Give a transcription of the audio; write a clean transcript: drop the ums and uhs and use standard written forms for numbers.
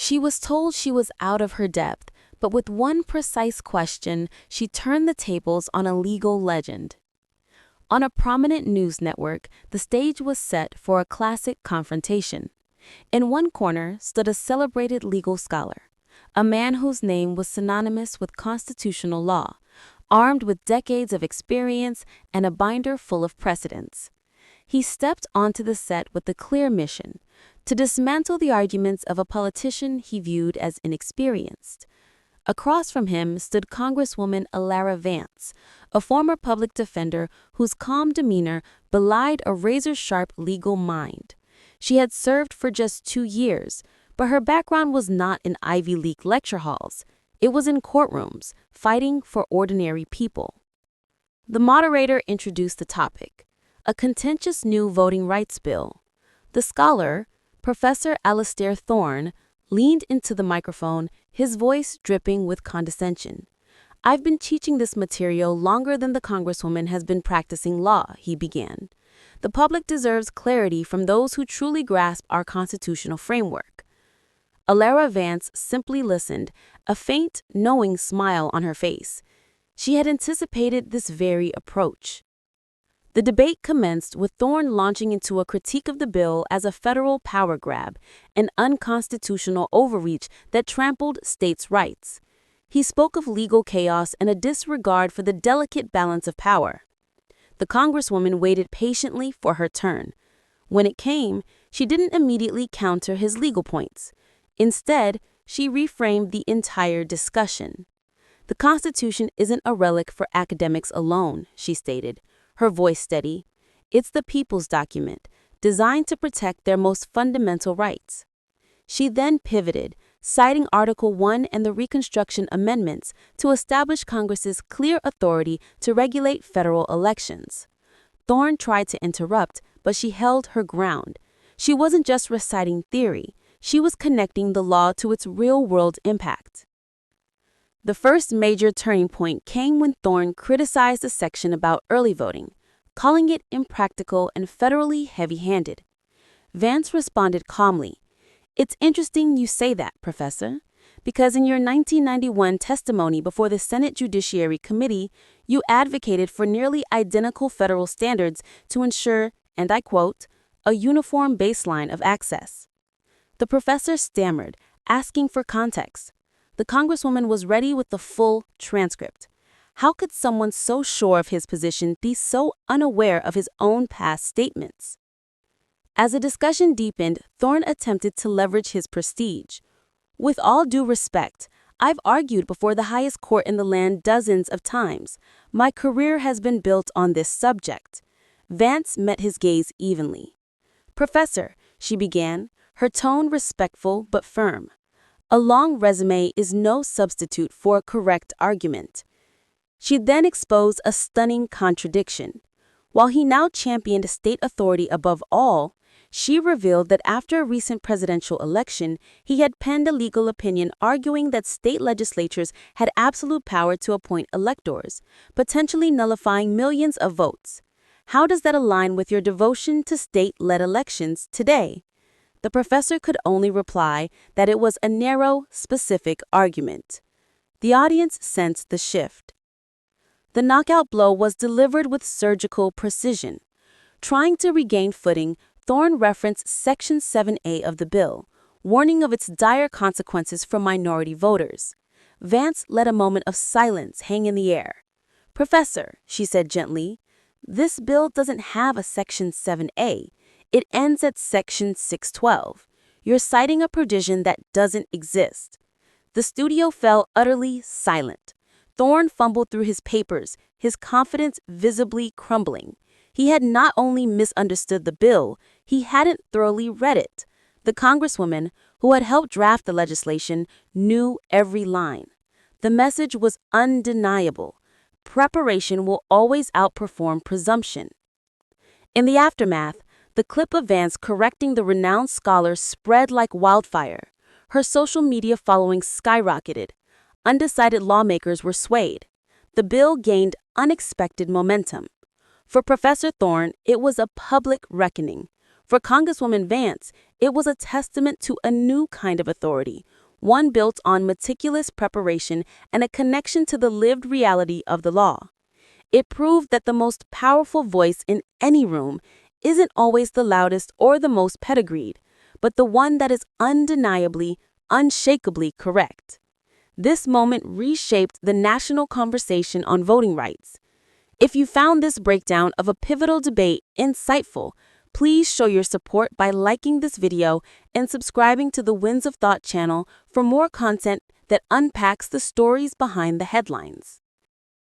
She was told she was out of her depth, but with one precise question, she turned the tables on a legal legend. On a prominent news network, the stage was set for a classic confrontation. In one corner stood a celebrated legal scholar, a man whose name was synonymous with constitutional law, armed with decades of experience and a binder full of precedents. He stepped onto the set with the clear mission to dismantle the arguments of a politician he viewed as inexperienced. Across from him stood Congresswoman Alara Vance, a former public defender whose calm demeanor belied a razor-sharp legal mind. She had served for just 2 years, but her background was not in Ivy League lecture halls. It was in courtrooms, fighting for ordinary people. The moderator introduced the topic, a contentious new voting rights bill. The scholar, Professor Alastair Thorne, leaned into the microphone, his voice dripping with condescension. "I've been teaching this material longer than the Congresswoman has been practicing law," he began. "The public deserves clarity from those who truly grasp our constitutional framework." Alara Vance simply listened, a faint, knowing smile on her face. She had anticipated this very approach. The debate commenced with Thorne launching into a critique of the bill as a federal power grab, an unconstitutional overreach that trampled states' rights. He spoke of legal chaos and a disregard for the delicate balance of power. The Congresswoman waited patiently for her turn. When it came, she didn't immediately counter his legal points. Instead, she reframed the entire discussion. "The Constitution isn't a relic for academics alone," she stated, her voice steady. "It's the people's document, designed to protect their most fundamental rights." She then pivoted, citing Article 1 and the Reconstruction Amendments to establish Congress's clear authority to regulate federal elections. Thorne tried to interrupt, but she held her ground. She wasn't just reciting theory, she was connecting the law to its real-world impact. The first major turning point came when Thorne criticized a section about early voting, calling it impractical and federally heavy-handed. Vance responded calmly, "It's interesting you say that, Professor, because in your 1991 testimony before the Senate Judiciary Committee, you advocated for nearly identical federal standards to ensure, and I quote, a uniform baseline of access." The professor stammered, asking for context. The Congresswoman was ready with the full transcript. How could someone so sure of his position be so unaware of his own past statements? As the discussion deepened, Thorne attempted to leverage his prestige. "With all due respect, I've argued before the highest court in the land dozens of times. My career has been built on this subject." Vance met his gaze evenly. "Professor," she began, her tone respectful but firm, "a long resume is no substitute for a correct argument." She then exposed a stunning contradiction. While he now championed state authority above all, she revealed that after a recent presidential election, he had penned a legal opinion arguing that state legislatures had absolute power to appoint electors, potentially nullifying millions of votes. How does that align with your devotion to state-led elections today? The professor could only reply that it was a narrow, specific argument. The audience sensed the shift. The knockout blow was delivered with surgical precision. Trying to regain footing, Thorne referenced Section 7A of the bill, warning of its dire consequences for minority voters. Vance let a moment of silence hang in the air. "Professor," she said gently, "this bill doesn't have a Section 7A. It ends at Section 612. You're citing a provision that doesn't exist." The studio fell utterly silent. Thorne fumbled through his papers, his confidence visibly crumbling. He had not only misunderstood the bill, he hadn't thoroughly read it. The Congresswoman, who had helped draft the legislation, knew every line. The message was undeniable. Preparation will always outperform presumption. In the aftermath, the clip of Vance correcting the renowned scholar spread like wildfire. Her social media following skyrocketed. Undecided lawmakers were swayed. The bill gained unexpected momentum. For Professor Thorne, it was a public reckoning. For Congresswoman Vance, it was a testament to a new kind of authority, one built on meticulous preparation and a connection to the lived reality of the law. It proved that the most powerful voice in any room isn't always the loudest or the most pedigreed, but the one that is undeniably, unshakably correct. This moment reshaped the national conversation on voting rights. If you found this breakdown of a pivotal debate insightful, please show your support by liking this video and subscribing to the Winds of Thought channel for more content that unpacks the stories behind the headlines.